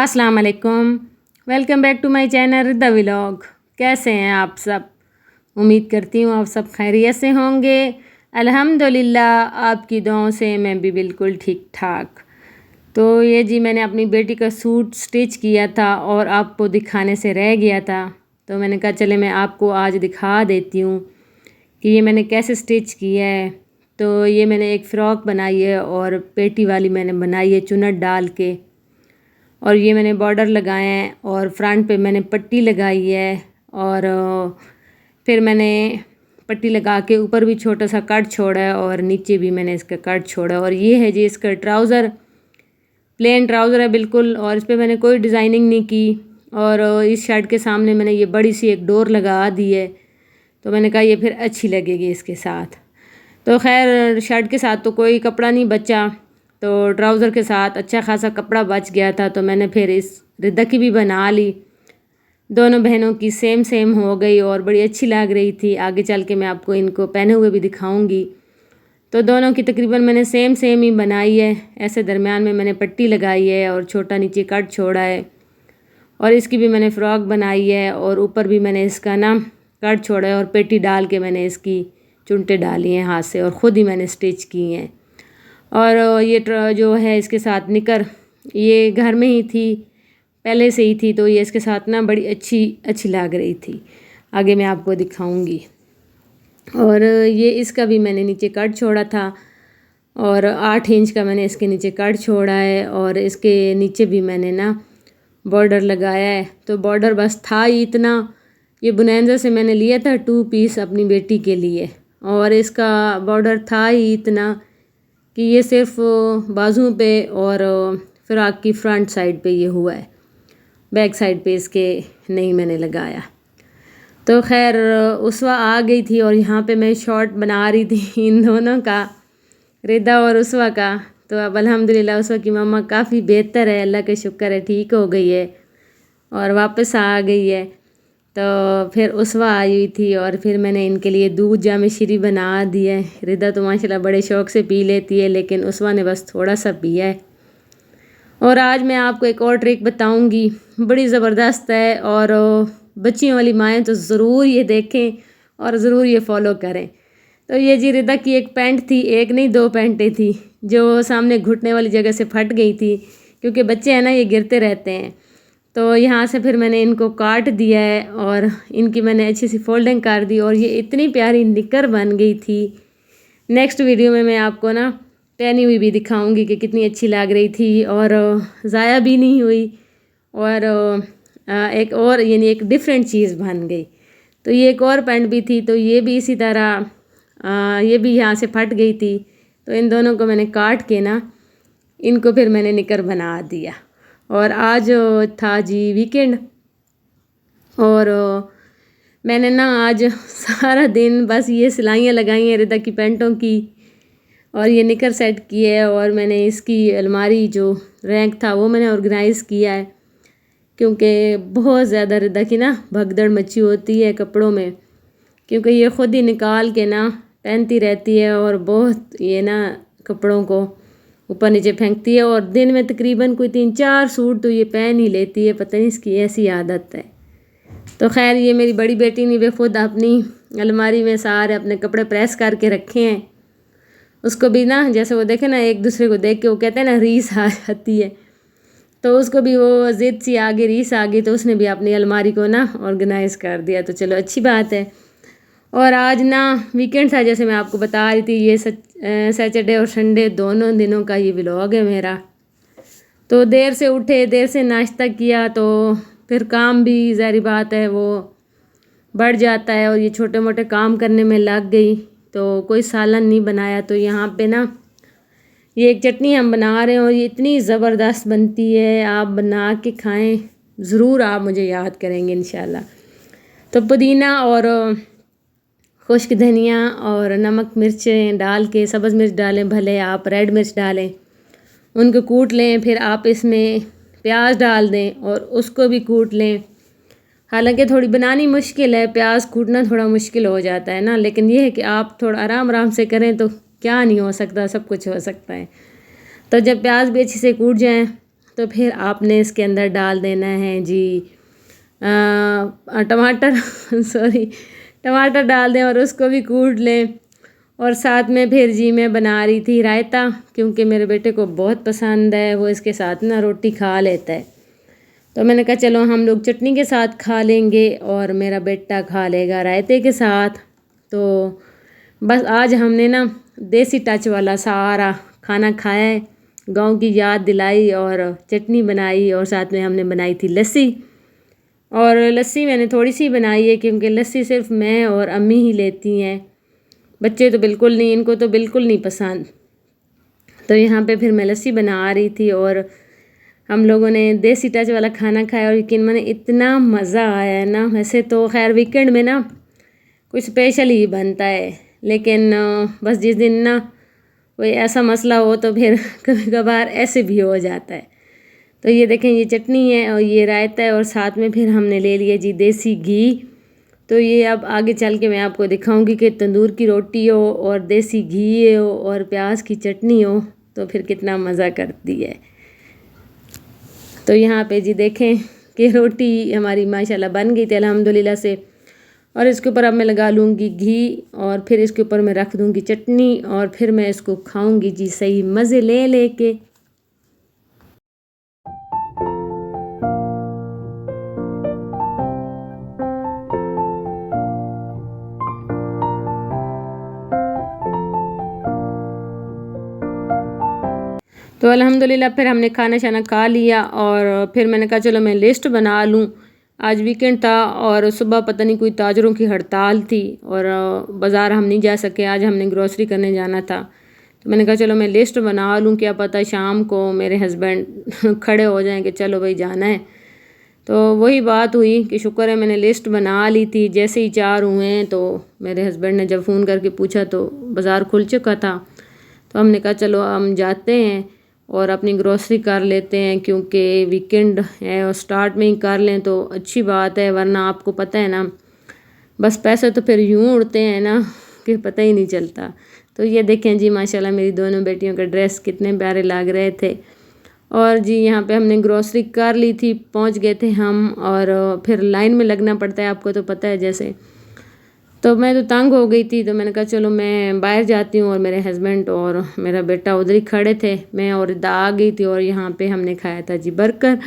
अस्सलाम वालेकुम। Welcome back to my channel Rida vlog. कैसे हैं आप सब? उम्मीद करती हूँ आप सब खैरियत से होंगे। अल्हम्दुलिल्लाह आपकी दुआओं से मैं भी बिल्कुल ठीक ठाक। तो ये जी मैंने अपनी बेटी का सूट स्टिच किया था और आपको दिखाने से रह गया था, तो मैंने कहा चले मैं आपको आज दिखा देती हूँ कि ये मैंने कैसे स्टिच किया है। तो ये मैंने एक फ़्रॉक बनाई है और पेटी वाली मैंने बनाई है चुन्नट डाल के, और ये मैंने बॉर्डर लगाए हैं और फ्रंट पे मैंने पट्टी लगाई है, और फिर मैंने पट्टी लगा के ऊपर भी छोटा सा कट छोड़ा है और नीचे भी मैंने इसका कट छोड़ा है। और ये है जी इसका ट्राउज़र, प्लेन ट्राउज़र है बिल्कुल, और इस पर मैंने कोई डिज़ाइनिंग नहीं की। और इस शर्ट के सामने मैंने ये बड़ी सी एक डोर लगा दी है, तो मैंने कहा ये फिर अच्छी लगेगी इसके साथ। तो खैर शर्ट के साथ तो कोई कपड़ा नहीं बचा, तो ट्राउज़र के साथ अच्छा खासा कपड़ा बच गया था, तो मैंने फिर इस रिद्दा की भी बना ली। दोनों बहनों की सेम सेम हो गई और बड़ी अच्छी लग रही थी। आगे चल के मैं आपको इनको पहने हुए भी दिखाऊंगी। तो दोनों की तकरीबन मैंने सेम सेम ही बनाई है। ऐसे दरमियान में मैंने पट्टी लगाई है और छोटा नीचे कट छोड़ा है, और इसकी भी मैंने फ़्रॉक बनाई है और ऊपर भी मैंने इसका ना कट छोड़ा है और पेटी डाल के मैंने इसकी चुनटे डाली हैं हाथ से और ख़ुद ही मैंने स्टिच की हैं। और ये जो है इसके साथ निकर ये घर में ही थी, पहले से ही थी, तो ये इसके साथ ना बड़ी अच्छी लग रही थी। आगे मैं आपको दिखाऊंगी। और ये इसका भी मैंने नीचे कट छोड़ा था और 8 इंच का मैंने इसके नीचे कट छोड़ा है, और इसके नीचे भी मैंने ना बॉर्डर लगाया है। तो बॉर्डर बस था ही इतना। ये बुनैंजा से मैंने लिया था 2 पीस अपनी बेटी के लिए, और इसका बॉर्डर था ही इतना कि ये सिर्फ बाजुओं पे और फ़्रॉक की फ्रंट साइड पे ये हुआ है, बैक साइड पे इसके नहीं मैंने लगाया। तो खैर उसवा आ गई थी और यहाँ पे मैं शॉर्ट बना रही थी इन दोनों का, रिदा और उसवा का। तो अब अल्हम्दुलिल्लाह उसवा की मम्मा काफ़ी बेहतर है, अल्लाह का शुक्र है, ठीक हो गई है और वापस आ गई है। तो फिर उसवा आई हुई थी और फिर मैंने इनके लिए दूध जामे शीरी बना दिया है। रिदा तो माशाल्लाह बड़े शौक़ से पी लेती है, लेकिन उसवा ने बस थोड़ा सा पिया है। और आज मैं आपको एक और ट्रिक बताऊंगी, बड़ी ज़बरदस्त है, और बच्चियों वाली माएँ तो ज़रूर ये देखें और ज़रूर ये फॉलो करें। तो ये जी रिदा की एक पैंट थी, एक नहीं 2 पैंटें थी, जो सामने घुटने वाली जगह से फट गई थी, क्योंकि बच्चे हैं ना ये गिरते रहते हैं। तो यहाँ से फिर मैंने इनको काट दिया है और इनकी मैंने अच्छी सी फोल्डिंग कर दी, और ये इतनी प्यारी निकर बन गई थी। नेक्स्ट वीडियो में मैं आपको ना पहनी हुई भी दिखाऊंगी कि कितनी अच्छी लग रही थी और ज़ाया भी नहीं हुई, और एक और यानी एक डिफरेंट चीज़ बन गई। तो ये एक और पैंट भी थी, तो ये भी इसी तरह ये भी यहाँ से फट गई थी। तो इन दोनों को मैंने काट के ना इनको फिर मैंने निकर बना दिया। और आज था जी वीकेंड, और मैंने ना आज सारा दिन बस ये सिलाइयाँ लगाई हैं रिदा की पैंटों की, और ये निकर सेट की है, और मैंने इसकी अलमारी जो रैंक था वो मैंने ऑर्गेनाइज़ किया है, क्योंकि बहुत ज़्यादा रिदा की ना भगदड़ मची होती है कपड़ों में, क्योंकि ये ख़ुद ही निकाल के ना पहनती रहती है और बहुत ये ना कपड़ों को ऊपर नीचे फेंकती है, और दिन में तकरीबन कोई 3-4 सूट तो ये पहन ही लेती है, पता नहीं इसकी ऐसी आदत है। तो खैर ये मेरी बड़ी बेटी ने भी खुद अपनी अलमारी में सारे अपने कपड़े प्रेस करके रखे हैं। उसको भी ना जैसे वो देखे ना एक दूसरे को देख के वो कहते हैं ना रीस आ जाती है, तो उसको भी वो ज़िद सी आ गई, रीस आ गई, तो उसने भी अपनी अलमारी को ना ऑर्गेनाइज़ कर दिया। तो चलो अच्छी बात है। और आज ना वीकेंड था, जैसे मैं आपको बता रही थी, ये सैटरडे और संडे दोनों दिनों का ये व्लॉग है मेरा। तो देर से उठे, देर से नाश्ता किया, तो फिर काम भी ज़ाहिर बात है वो बढ़ जाता है, और ये छोटे मोटे काम करने में लग गई। तो कोई सालन नहीं बनाया, तो यहाँ पे ना ये एक चटनी हम बना रहे हैं, और ये इतनी ज़बरदस्त बनती है, आप बना के खाएं, ज़रूर आप मुझे याद करेंगे इंशाल्लाह। तो पुदीना और खुश्क धनिया और नमक मिर्चें डाल के, सब्ज़ मिर्च डालें, भले आप रेड मिर्च डालें, उनको कूट लें। फिर आप इसमें प्याज डाल दें और उसको भी कूट लें। हालांकि थोड़ी बनानी मुश्किल है, प्याज कूटना थोड़ा मुश्किल हो जाता है ना, लेकिन ये है कि आप थोड़ा आराम आराम से करें तो क्या नहीं हो सकता, सब कुछ हो सकता है। तो जब प्याज भी अच्छे से कूट जाएँ तो फिर आपने इसके अंदर डाल देना है जी टमाटर सॉरी टमाटर डाल दें और उसको भी कूट लें। और साथ में फिर जी मैं बना रही थी रायता, क्योंकि मेरे बेटे को बहुत पसंद है, वो इसके साथ ना रोटी खा लेता है। तो मैंने कहा चलो हम लोग चटनी के साथ खा लेंगे और मेरा बेटा खा लेगा रायते के साथ। तो बस आज हमने ना देसी टच वाला सारा खाना खाया है, गांव की याद दिलाई और चटनी बनाई और साथ में हमने बनाई थी लस्सी। और लस्सी मैंने थोड़ी सी बनाई है क्योंकि लस्सी सिर्फ मैं और अम्मी ही लेती हैं, बच्चे तो बिल्कुल नहीं, इनको तो बिल्कुल नहीं पसंद। तो यहाँ पे फिर मैं लस्सी बना रही थी और हम लोगों ने देसी टच वाला खाना खाया और यकीन माने इतना मज़ा आया ना। वैसे तो खैर वीकेंड में ना कुछ स्पेशल ही बनता है, लेकिन बस जिस दिन ना कोई ऐसा मसला हो तो फिर कभी कभार ऐसे भी हो जाता है। तो ये देखें, ये चटनी है और ये रायता है और साथ में फिर हमने ले लिया जी देसी घी। तो ये अब आगे चल के मैं आपको दिखाऊंगी कि तंदूर की रोटी हो और देसी घी हो और प्याज की चटनी हो तो फिर कितना मज़ा करती है। तो यहाँ पे जी देखें कि रोटी हमारी माशाल्लाह बन गई थी अल्हम्दुलिल्लाह से। और इसके ऊपर अब मैं लगा लूँगी घी और फिर इसके ऊपर मैं रख दूँगी चटनी और फिर मैं इसको खाऊँगी जी सही मज़े ले लेके। तो अल्हम्दुलिल्लाह फिर हमने खाना शाना खा लिया और फिर मैंने कहा चलो मैं लिस्ट बना लूँ। आज वीकेंड था और सुबह पता नहीं कोई ताजरों की हड़ताल थी और बाज़ार हम नहीं जा सके, आज हमने ग्रोसरी करने जाना था। तो मैंने कहा चलो मैं लिस्ट बना लूँ, क्या पता शाम को मेरे हस्बैंड खड़े हो जाएं कि चलो भाई जाना है। तो वही बात हुई कि शुक्र है मैंने लिस्ट बना ली थी। जैसे ही 4 हुए हैं तो मेरे हस्बैंड ने जब फ़ोन करके पूछा तो बाज़ार खुल चुका था। तो हमने कहा चलो हम जाते हैं और अपनी ग्रोसरी कर लेते हैं, क्योंकि वीकेंड है और स्टार्ट में ही कर लें तो अच्छी बात है, वरना आपको पता है ना बस पैसे तो फिर यूँ उड़ते हैं ना कि पता ही नहीं चलता। तो ये देखें जी माशाल्लाह मेरी दोनों बेटियों के ड्रेस कितने प्यारे लग रहे थे। और जी यहाँ पे हमने ग्रोसरी कर ली थी, पहुँच गए थे हम और फिर लाइन में लगना पड़ता है, आपको तो पता है जैसे। तो मैं तो तंग हो गई थी, तो मैंने कहा चलो मैं बाहर जाती हूँ और मेरे हस्बैंड और मेरा बेटा उधर ही खड़े थे, मैं और इधर आ गई थी। और यहाँ पे हमने खाया था जी बर्गर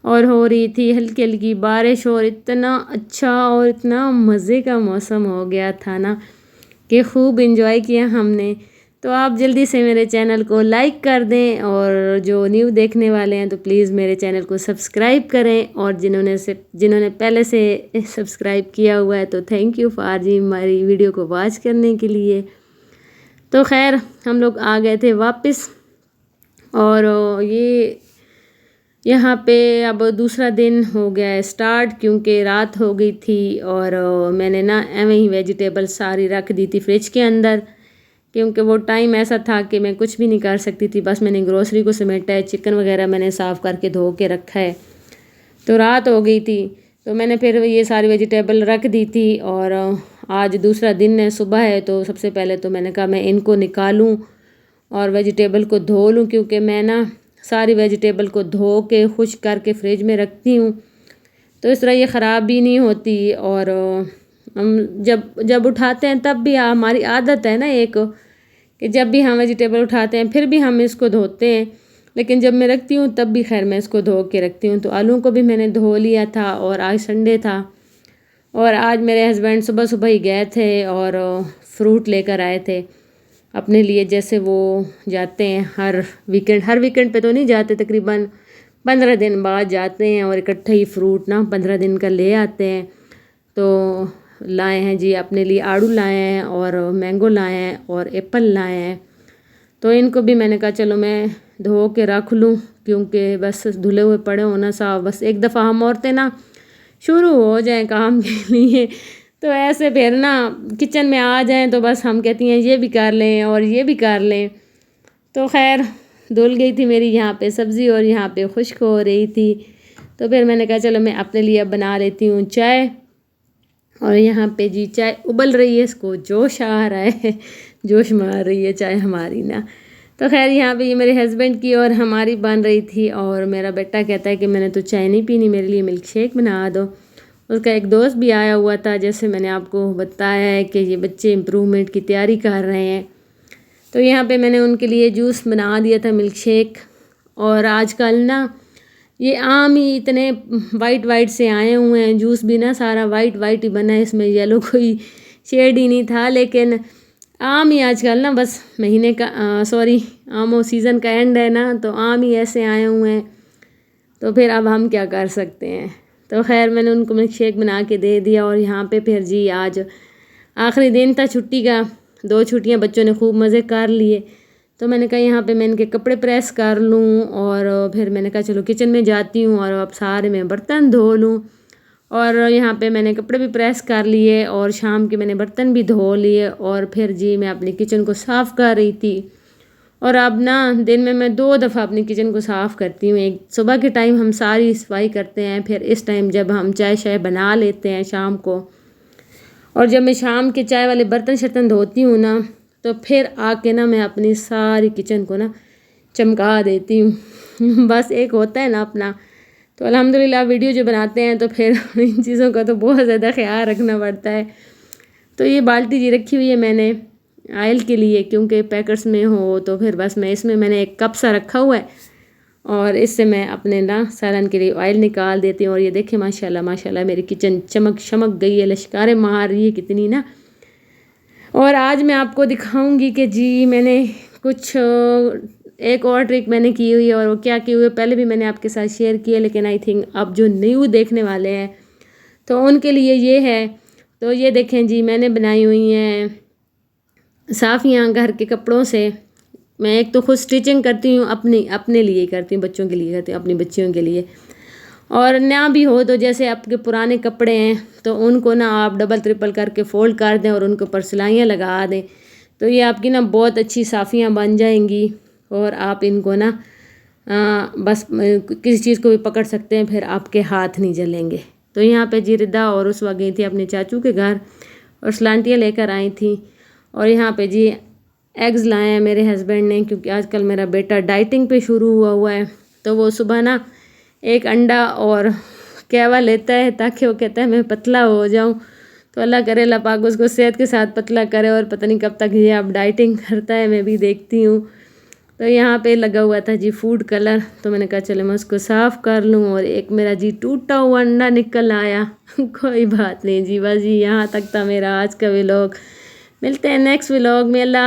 और हो रही थी हल्की हल्की बारिश और इतना अच्छा और इतना मज़े का मौसम हो गया था ना कि खूब इंजॉय किया हमने। तो आप जल्दी से मेरे चैनल को लाइक कर दें और जो न्यू देखने वाले हैं तो प्लीज़ मेरे चैनल को सब्सक्राइब करें, और जिन्होंने पहले से सब्सक्राइब किया हुआ है तो थैंक यू फॉर जी हमारी वीडियो को वॉच करने के लिए। तो खैर हम लोग आ गए थे वापस और ये यहाँ पे अब दूसरा दिन हो गया है स्टार्ट, क्योंकि रात हो गई थी और मैंने ना एवं ही वेजिटेबल सारी रख दी थी फ्रिज के अंदर, क्योंकि वो टाइम ऐसा था कि मैं कुछ भी नहीं कर सकती थी। बस मैंने ग्रोसरी को समेटा है, चिकन वगैरह मैंने साफ़ करके धो के रखा है। तो रात हो गई थी तो मैंने फिर ये सारी वेजिटेबल रख दी थी। और आज दूसरा दिन है, सुबह है, तो सबसे पहले तो मैंने कहा मैं इनको निकालूं और वेजिटेबल को धो लूँ, क्योंकि मैं ना सारी वेजिटेबल को धो के खुश्क करके फ्रिज में रखती हूँ, तो इस तरह ये ख़राब भी नहीं होती। और हम जब उठाते हैं तब भी हमारी आदत है ना एक कि जब भी हम वेजिटेबल उठाते हैं फिर भी हम इसको धोते हैं, लेकिन जब मैं रखती हूँ तब भी खैर मैं इसको धो के रखती हूँ। तो आलू को भी मैंने धो लिया था और आज संडे था और आज मेरे हस्बैंड सुबह सुबह ही गए थे और फ्रूट लेकर आए थे अपने लिए। जैसे वो जाते हैं हर वीकेंड पे तो नहीं जाते, तकरीबन 15 दिन बाद जाते हैं और इकट्ठे ही फ्रूट ना 15 दिन का ले आते हैं। तो लाए हैं जी अपने लिए आड़ू लाए हैं और मैंगो लाए हैं और एप्पल लाए हैं। तो इनको भी मैंने कहा चलो मैं धो के रख लूँ, क्योंकि बस धुले हुए पड़े होना साफ, बस एक दफ़ा हम औरतें ना शुरू हो जाएं काम के लिए तो ऐसे फिर ना किचन में आ जाएं तो बस हम कहती हैं ये भी कर लें और ये भी कर लें। तो खैर धुल गई थी मेरी यहाँ पे सब्ज़ी और यहाँ पे खुश्क हो रही थी। तो फिर मैंने कहा चलो मैं अपने लिए बना लेती हूँ चाय। और यहाँ पे जी चाय उबल रही है, इसको जोश आ रहा है जोश मार रही है चाय हमारी ना। तो खैर यहाँ पे ये मेरे हस्बैंड की और हमारी बन रही थी, और मेरा बेटा कहता है कि मैंने तो चाय नहीं पीनी, मेरे लिए मिल्क शेक बना दो। उसका एक दोस्त भी आया हुआ था, जैसे मैंने आपको बताया है कि ये बच्चे इम्प्रूवमेंट की तैयारी कर रहे हैं, तो यहाँ पे मैंने उनके लिए जूस बना दिया था, मिल्क शेक। और आजकल ना ये आम ही इतने वाइट वाइट से आए हुए हैं, जूस भी ना सारा वाइट वाइट ही बना है, इसमें येलो कोई शेड ही नहीं था। लेकिन आम ही आजकल ना बस महीने का आमों सीज़न का एंड है ना, तो आम ही ऐसे आए हुए हैं, तो फिर अब हम क्या कर सकते हैं। तो खैर मैंने उनको मिल्क शेक बना के दे दिया। और यहाँ पे फिर जी आज आखिरी दिन था छुट्टी का, 2 छुट्टियाँ बच्चों ने खूब मज़े कर लिए, तो मैंने कहा यहाँ पे मैं इनके कपड़े प्रेस कर लूँ, और फिर मैंने कहा चलो किचन में जाती हूँ और अब सारे मैं बर्तन धो लूँ। और यहाँ पे मैंने कपड़े भी प्रेस कर लिए और शाम के मैंने बर्तन भी धो लिए, और फिर जी मैं अपनी किचन को साफ़ कर रही थी। और अब ना दिन में मैं 2 दफ़ा अपनी किचन को साफ़ करती हूँ। एक सुबह के टाइम हम सारी सफाई करते हैं, फिर इस टाइम जब हम चाय शाय बना लेते हैं शाम को, और जब मैं शाम के चाय वाले बर्तन शर्तन धोती हूँ ना, तो फिर आके ना मैं अपनी सारी किचन को ना चमका देती हूँ। बस एक होता है ना अपना, तो अल्हम्दुलिल्लाह वीडियो जो बनाते हैं तो फिर इन चीज़ों का तो बहुत ज़्यादा ख्याल रखना पड़ता है। तो ये बाल्टी जी रखी हुई है मैंने ऑयल के लिए, क्योंकि पैकेट्स में हो तो फिर बस मैं इसमें मैंने एक कप सा रखा हुआ है, और इससे मैं अपने ना सालन के लिए ऑयल निकाल देती हूँ। और ये देखें माशाल्लाह माशाल्लाह मेरी किचन चमक शमक गई है, लश्कारें मार रही है कितनी ना। और आज मैं आपको दिखाऊंगी कि जी मैंने कुछ एक और ट्रिक मैंने की हुई है, और वो क्या की हुई है पहले भी मैंने आपके साथ शेयर किया, लेकिन आई थिंक अब जो न्यू देखने वाले हैं तो उनके लिए ये है। तो ये देखें जी मैंने बनाई हुई हैं साफ़ियाँ घर के कपड़ों से। मैं एक तो खुद स्टिचिंग करती हूँ, अपने लिए करती हूँ, बच्चों के लिए करती हूँ, अपनी बच्चियों के लिए। और ना भी हो तो जैसे आपके पुराने कपड़े हैं तो उनको ना आप डबल ट्रिपल करके फ़ोल्ड कर दें और उनके ऊपर सिलाइयाँ लगा दें, तो ये आपकी ना बहुत अच्छी साफ़ियाँ बन जाएंगी। और आप इनको ना बस किसी चीज़ को भी पकड़ सकते हैं, फिर आपके हाथ नहीं जलेंगे। तो यहाँ पे जी रिदा और उस वक्त गई थी अपने चाचू के घर और सलांटियाँ लेकर आई थी। और यहाँ पे जी एग्स लाए हैं मेरे हस्बैंड ने, क्योंकि आजकल मेरा बेटा डाइटिंग पे शुरू हुआ है, तो वो सुबह ना एक अंडा और कहवा लेता है ताकि वो कहता है मैं पतला हो जाऊं। तो अल्लाह करे अल्लाह पाक उसको सेहत के साथ पतला करे, और पता नहीं कब तक ये अब डाइटिंग करता है, मैं भी देखती हूँ। तो यहाँ पे लगा हुआ था जी फूड कलर, तो मैंने कहा चलो मैं उसको साफ़ कर लूँ। और एक मेरा जी टूटा हुआ अंडा निकल आया। कोई बात नहीं जी, बस जी यहाँ तक था मेरा आज का व्लॉग। मिलते हैं नेक्स्ट व्लॉग में। अल्लाह